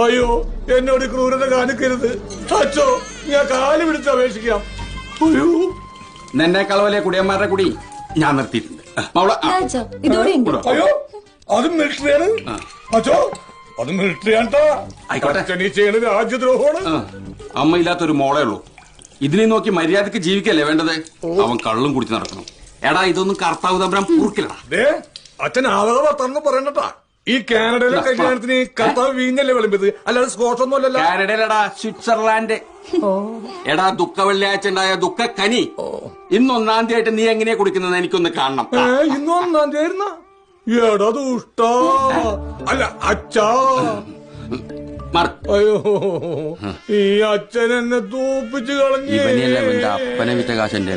അയ്യോ എന്നോട് ക്രൂരത കാണിക്കരുത് അച്ഛോ, ഞാൻ കാല് പിടിച്ച് അപേക്ഷിക്കാം. അയ്യോ നിന്നേക്കാൾ വലിയ കുടിയന്മാരുടെ കൂടി ഞാൻ നിർത്തിയിട്ടുണ്ട്. അയ്യോ അത് മിലിറ്ററിയാണ് അച്ഛോ, അത് മിലിറ്ററിയാണ്ടാ. ആയിക്കോട്ടെ. അച്ഛൻ ഈ ചെയ്യണത് രാജ്യദ്രോഹമാണ്. അമ്മ ഇല്ലാത്തൊരു മോളേ ഉള്ളൂ. ഇതിനെ നോക്കി മര്യാദക്ക് ജീവിക്കല്ലേ വേണ്ടത്? അവൻ കള്ളും കുടിച്ച് നടക്കണം. എടാ ഇതൊന്നും കർത്താവ് തമ്പുരാൻ പൂർക്കില്ലടാ. അച്ഛൻ ആവക വർത്താനം പറയണ്ടട്ടാ. ഈ കാനഡയിലെ കല്യാണത്തിന് കർത്താവ് വീഞ്ഞല്ലേ വിളമ്പിയത്, അല്ലാതെ സ്കോച്ച് ഒന്നും അല്ലല്ലോ. കാനഡയിലടാ, സ്വിറ്റ്സർലാൻഡ്. എടാ ദുഃഖ വെള്ളിയാഴ്ച ഉണ്ടായ ദുഃഖ കനി ഇന്ന് 1-ാം തീയതി ആയിട്ട് നീ എങ്ങനെയാ കുടിക്കുന്നത് എനിക്കൊന്ന് കാണണം. ഇന്ന് 1-ാം തീയതി ആയിരുന്ന എടാ ദുഷ്ടാ. അല്ല അച്ഛാ. അയ്യോ ഈ അച്ഛൻ എന്നെ തൂപ്പിച്ച് കളഞ്ഞു. ഇവനെയല്ല അപ്പനെ വിറ്റ കാശ് എന്റെ